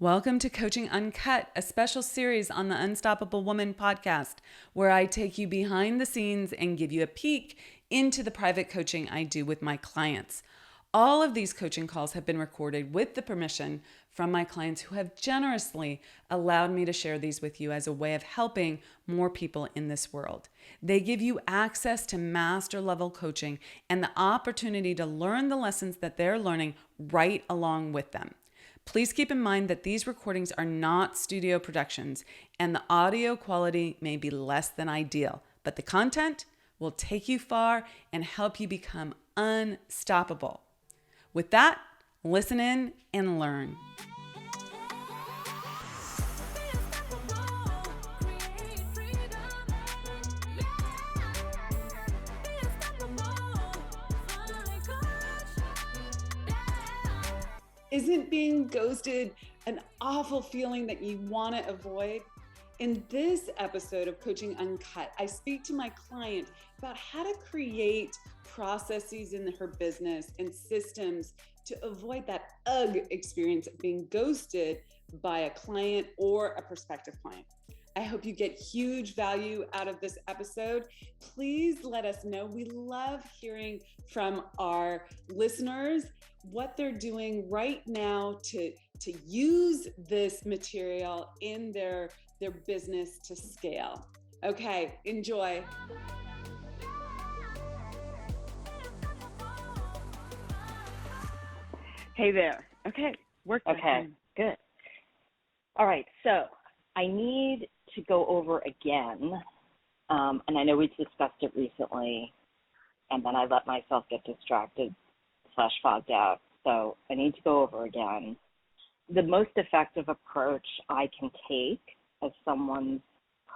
Welcome to Coaching Uncut, a special series on the Unstoppable Woman podcast, where I take you behind the scenes and give you a peek into the private coaching I do with my clients. All of these coaching calls have been recorded with the permission from my clients who have generously allowed me to share these with you as a way of helping more people in this world. They give you access to master level coaching and the opportunity to learn the lessons that they're learning right along with them. Please keep in mind that these recordings are not studio productions and the audio quality may be less than ideal, but the content will take you far and help you become unstoppable. With that, listen in and learn. Isn't being ghosted an awful feeling that you want to avoid? In this episode of Coaching Uncut, I speak to my client about how to create processes in her business and systems to avoid that experience of being ghosted by a client or a prospective client. I hope you get huge value out of this episode. Please let us know. We love hearing from our listeners what they're doing right now to use this material in their business to scale. Okay, enjoy. Hey there. Okay, work. Okay, good. All right, so I need to go over again, and I know we discussed it recently, and then I let myself get distracted / fogged out, so I need to go over again. The most effective approach I can take as someone's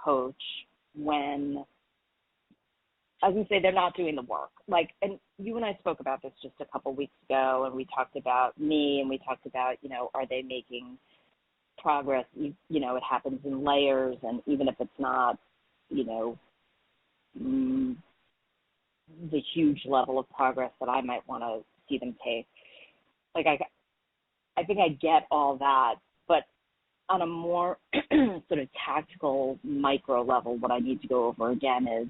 coach when, I was going to say, they're not doing the work. Like, and you and I spoke about this just a couple weeks ago, and we talked about me, and we talked about, are they making progress? It happens in layers, and even if it's not, the huge level of progress that I might want to see them take. Like, I think I get all that, but on a more sort of tactical micro level, what I need to go over again is,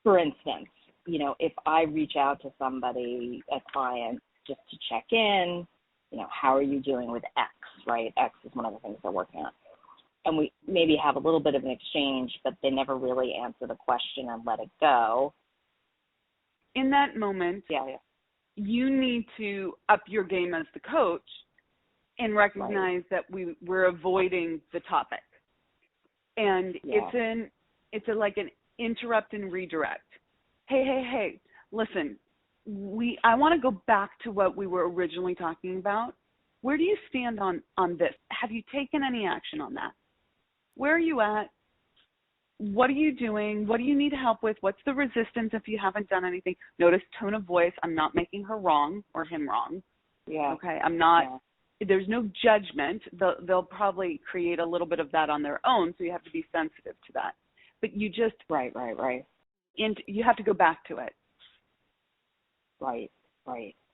for instance, if I reach out to somebody, a client, just to check in, how are you doing with X, right? X is one of the things they're working on. And we maybe have a little bit of an exchange, but they never really answer the question and let it go. In that moment, you need to up your game as the coach and recognize that we're avoiding the topic. And it's like an interrupt and redirect. Hey, listen, I want to go back to what we were originally talking about. Where do you stand on this? Have you taken any action on that? Where are you at? What are you doing? What do you need help with? What's the resistance if you haven't done anything? Notice tone of voice. I'm not making her wrong or him wrong. Yeah. Okay. I'm not. Yeah. There's no judgment. They'll probably create a little bit of that on their own, so you have to be sensitive to that. But you just right. And you have to go back to it. Right.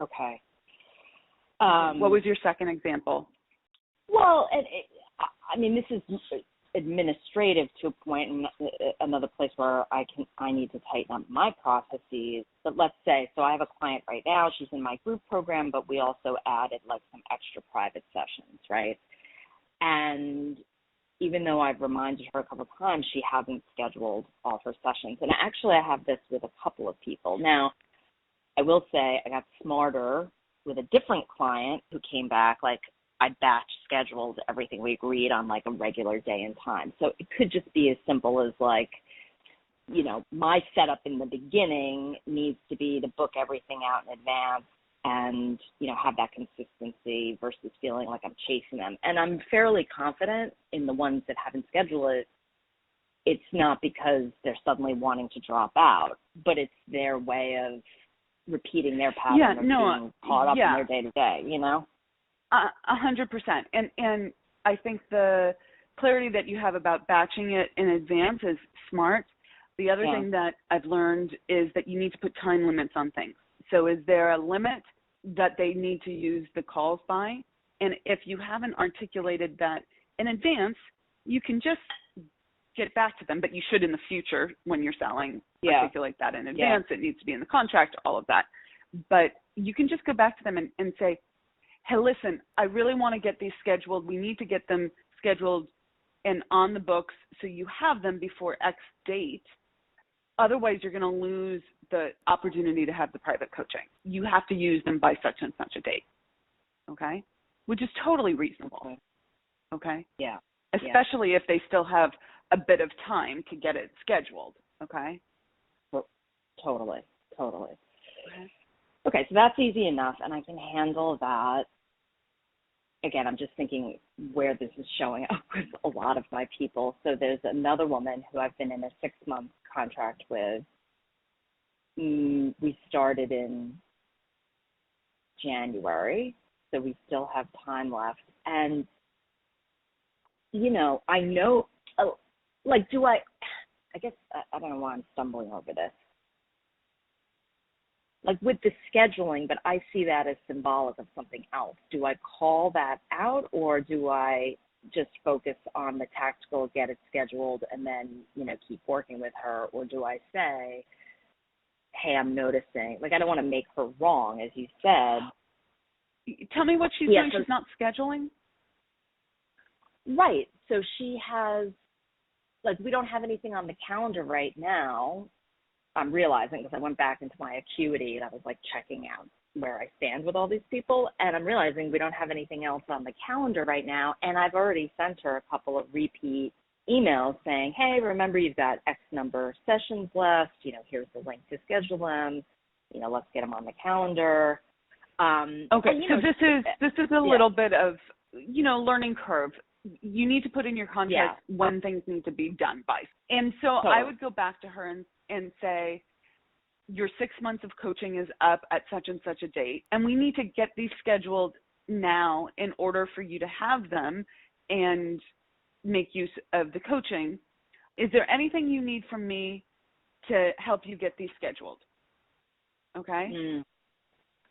Okay. What was your second example? Well, this is administrative to a point, and another place where I need to tighten up my processes. But let's say, so I have a client right now. She's in my group program, but we also added like some extra private sessions, right? And even though I've reminded her a couple of times, she hasn't scheduled all her sessions. And actually, I have this with a couple of people. Now, I will say I got smarter with a different client who came back, like I batch scheduled everything. We agreed on like a regular day and time. So it could just be as simple as like, my setup in the beginning needs to be to book everything out in advance and, have that consistency versus feeling like I'm chasing them. And I'm fairly confident in the ones that haven't scheduled it. It's not because they're suddenly wanting to drop out, but it's their way of repeating their pattern of being caught up in their day-to-day, 100%. And I think the clarity that you have about batching it in advance is smart. The other thing that I've learned is that you need to put time limits on things. So is there a limit that they need to use the calls by. And if you haven't articulated that in advance, you can just get back to them, but you should in the future when you're selling, articulate that in advance. It needs to be in the contract, all of that. But you can just go back to them and say, hey, listen, I really want to get these scheduled. We need to get them scheduled and on the books so you have them before X date. Otherwise, you're going to lose the opportunity to have the private coaching. You have to use them by such and such a date, okay? Which is totally reasonable, okay? Yeah. Especially if they still have a bit of time to get it scheduled, okay? Totally. Okay, so that's easy enough, and I can handle that. Again, I'm just thinking where this is showing up with a lot of my people. So there's another woman who I've been in a 6-month contract with. We started in January, so we still have time left. And, I know, I guess, I don't know why I'm stumbling over this. Like with the scheduling, but I see that as symbolic of something else. Do I call that out, or do I just focus on the tactical, get it scheduled, and then, keep working with her? Or do I say, hey, I'm noticing, I don't want to make her wrong, as you said. Tell me what she's doing. She's not scheduling? Right. So she has, we don't have anything on the calendar right now. I'm realizing, because I went back into my acuity and I was checking out where I stand with all these people, and I'm realizing we don't have anything else on the calendar right now. And I've already sent her a couple of repeat emails saying, hey, remember you've got X number of sessions left, here's the link to schedule them, let's get them on the calendar. Okay, so this is a little bit of, learning curve. You need to put in your contract when things need to be done by. And so I would go back to her and say, your 6 months of coaching is up at such and such a date, and we need to get these scheduled now in order for you to have them and make use of the coaching. Is there anything you need from me to help you get these scheduled? Okay?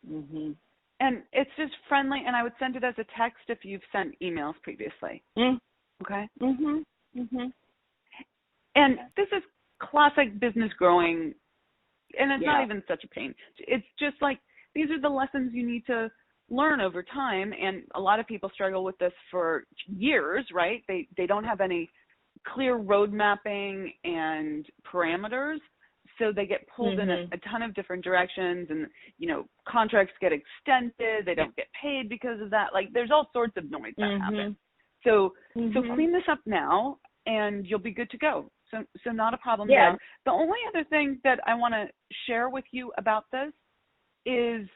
Mm-hmm. And it's just friendly, and I would send it as a text if you've sent emails previously. Okay? And this is classic business growing, and it's not even such a pain. It's just these are the lessons you need to learn over time, and a lot of people struggle with this for years, right? They don't have any clear road mapping and parameters, so they get pulled in a ton of different directions, and, contracts get extended, they don't get paid because of that. There's all sorts of noise that happens. So clean this up now, and you'll be good to go. So not a problem there. The only other thing that I want to share with you about this is,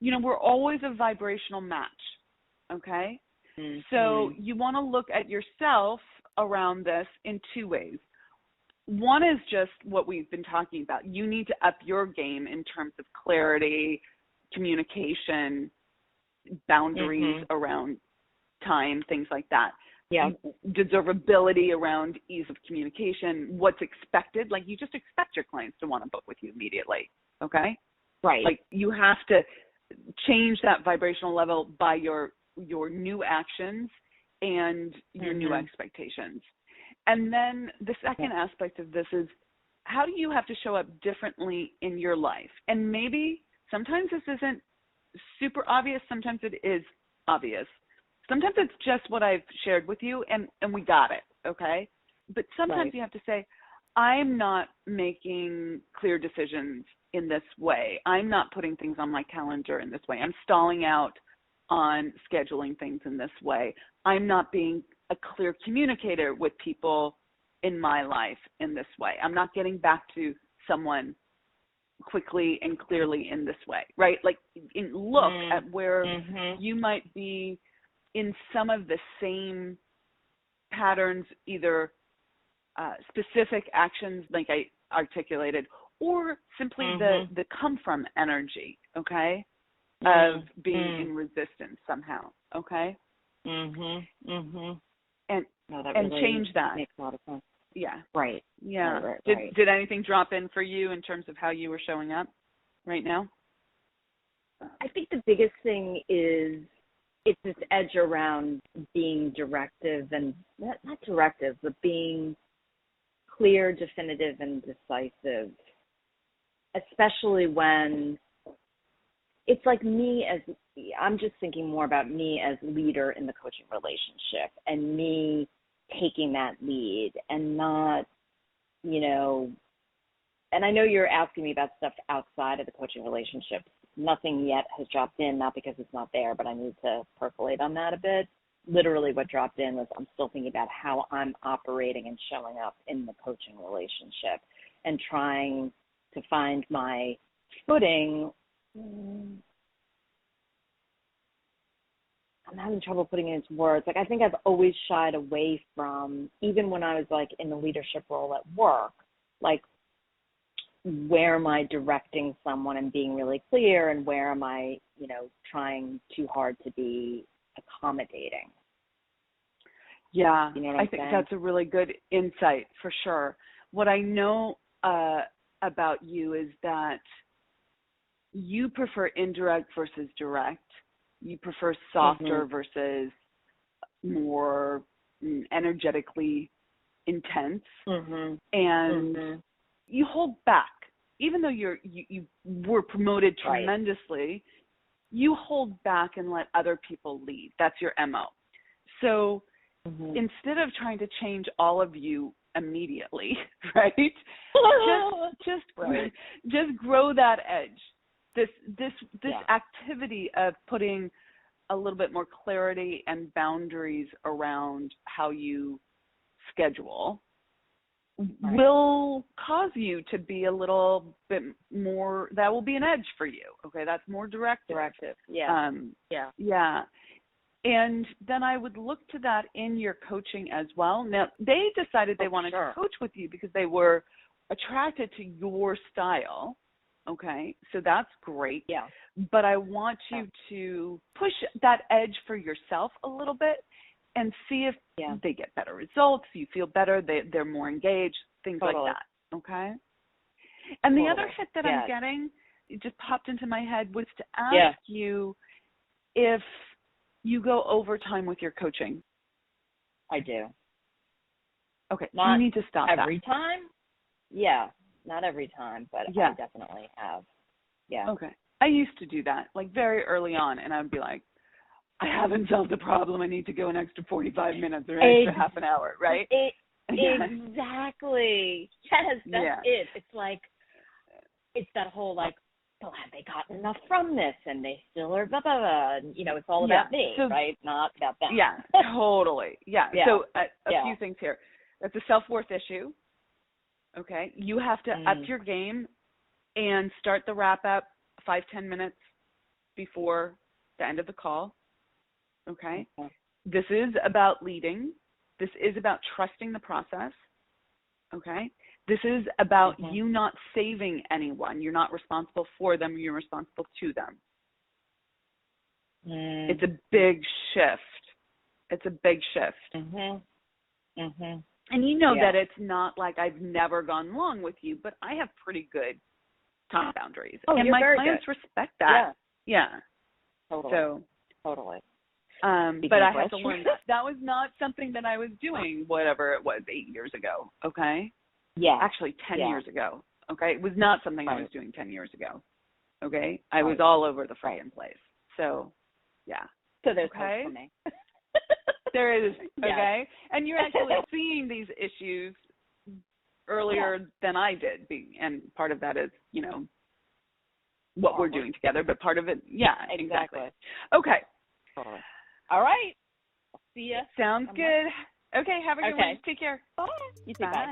we're always a vibrational match, okay? So you want to look at yourself around this in 2 ways. One is just what we've been talking about. You need to up your game in terms of clarity, communication, boundaries around time, things like that. Desirability around ease of communication, what's expected. You just expect your clients to want to book with you immediately, okay? Right. You have to change that vibrational level by your new actions and your new expectations. And then the second aspect of this is, how do you have to show up differently in your life? And maybe sometimes this isn't super obvious. Sometimes it is obvious. Sometimes it's just what I've shared with you, and we got it, okay? But sometimes you have to say, I'm not making clear decisions in this way. I'm not putting things on my calendar in this way. I'm stalling out on scheduling things in this way. I'm not being a clear communicator with people in my life in this way. I'm not getting back to someone quickly and clearly in this way, right? Look at where you might be in some of the same patterns, either specific actions like I articulated, or simply the come from energy, okay, of being in resistance somehow, okay? And really change that. Makes a lot of sense. Yeah. Right. Yeah. Right. Did anything drop in for you in terms of how you were showing up right now? I think the biggest thing is it's this edge around being directive and not directive, but being clear, definitive, and decisive, especially when it's like I'm just thinking more about me as leader in the coaching relationship and me taking that lead and not, and I know you're asking me about stuff outside of the coaching relationship. Nothing yet has dropped in, not because it's not there, but I need to percolate on that a bit. Literally what dropped in was I'm still thinking about how I'm operating and showing up in the coaching relationship and trying to find my footing. I'm having trouble putting it into words. Like, I think I've always shied away from, even when I was like in the leadership role at work, like, where am I directing someone and being really clear, and where am I, trying too hard to be accommodating? Yeah, you know what I'm I think saying? that's a really good insight for sure. What I know about you is that you prefer indirect versus direct. You prefer softer versus more energetically intense, and you hold back. Even though you were promoted tremendously, you hold back and let other people lead. That's your MO. So instead of trying to change all of you immediately, right? just grow that edge. This activity of putting a little bit more clarity and boundaries around how you schedule will cause you to be a little bit more, that will be an edge for you. Okay, that's more directive. Yeah. And then I would look to that in your coaching as well. Now, they decided they wanted to coach with you because they were attracted to your style. Okay, so that's great. Yeah. But I want you to push that edge for yourself a little bit and see if they get better results, you feel better, they're more engaged, things like that. Okay? And the other hit that I'm getting, it just popped into my head, was to ask you if you go overtime with your coaching. I do. Okay, you need to stop every time? Yeah, not every time, but I definitely have. Yeah. Okay. I used to do that, like very early on, and I'd be like, I haven't solved the problem. I need to go an extra 45 minutes or an extra half an hour, right? Exactly. Yes, that's it. It's like, it's that whole like, well, have they gotten enough from this? And they still are blah, blah, blah. And, it's all about me, right? Not about them. Yeah, totally. Yeah. So a few things here. That's a self-worth issue. Okay. You have to up your game and start the wrap-up 5-10 minutes before the end of the call. Okay. This is about leading. This is about trusting the process. Okay. This is about you not saving anyone. You're not responsible for them. You're responsible to them. It's a big shift. It's a big shift. And you know that it's not like I've never gone long with you, but I have pretty good time boundaries. And my clients respect that. Yeah. Totally. So, totally. But I had to learn that. That was not something that I was doing, whatever it was, 8 years ago. Okay. Yeah. Actually, 10 years ago. Okay. It was not something I was doing 10 years ago. Okay. I was all over the freaking place. So, yeah. So there's hope for me. There is. Okay. And you're actually seeing these issues earlier than I did. And part of that is, what we're doing together. But part of it, exactly. Okay. Totally. All right. I'll see ya. Sounds good. Okay, have a good one. Take care. Bye. You too. Bye.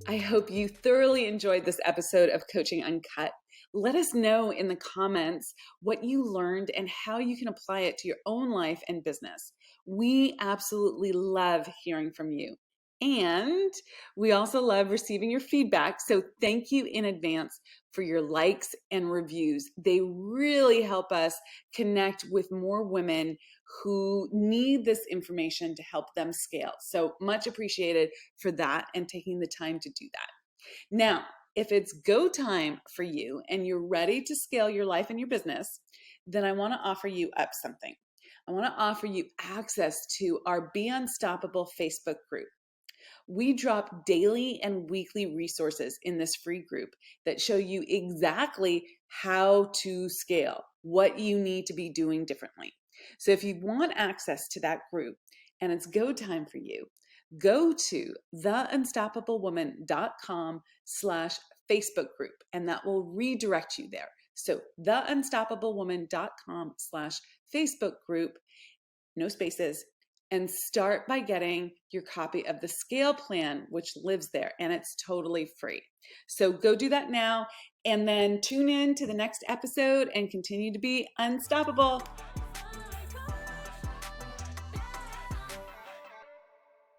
I hope you thoroughly enjoyed this episode of Coaching Uncut. Let us know in the comments what you learned and how you can apply it to your own life and business. We absolutely love hearing from you. And we also love receiving your feedback. So thank you in advance for your likes and reviews. They really help us connect with more women who need this information to help them scale. So much appreciated for that and taking the time to do that. Now, if it's go time for you and you're ready to scale your life and your business, then I want to offer you up something. I want to offer you access to our Be Unstoppable Facebook group. We drop daily and weekly resources in this free group that show you exactly how to scale, what you need to be doing differently. So if you want access to that group and it's go time for you, go to theunstoppablewoman.com/Facebook group, and that will redirect you there. So theunstoppablewoman.com/Facebook group, no spaces, and start by getting your copy of the scale plan, which lives there, and it's totally free. So go do that now, and then tune in to the next episode and continue to be unstoppable.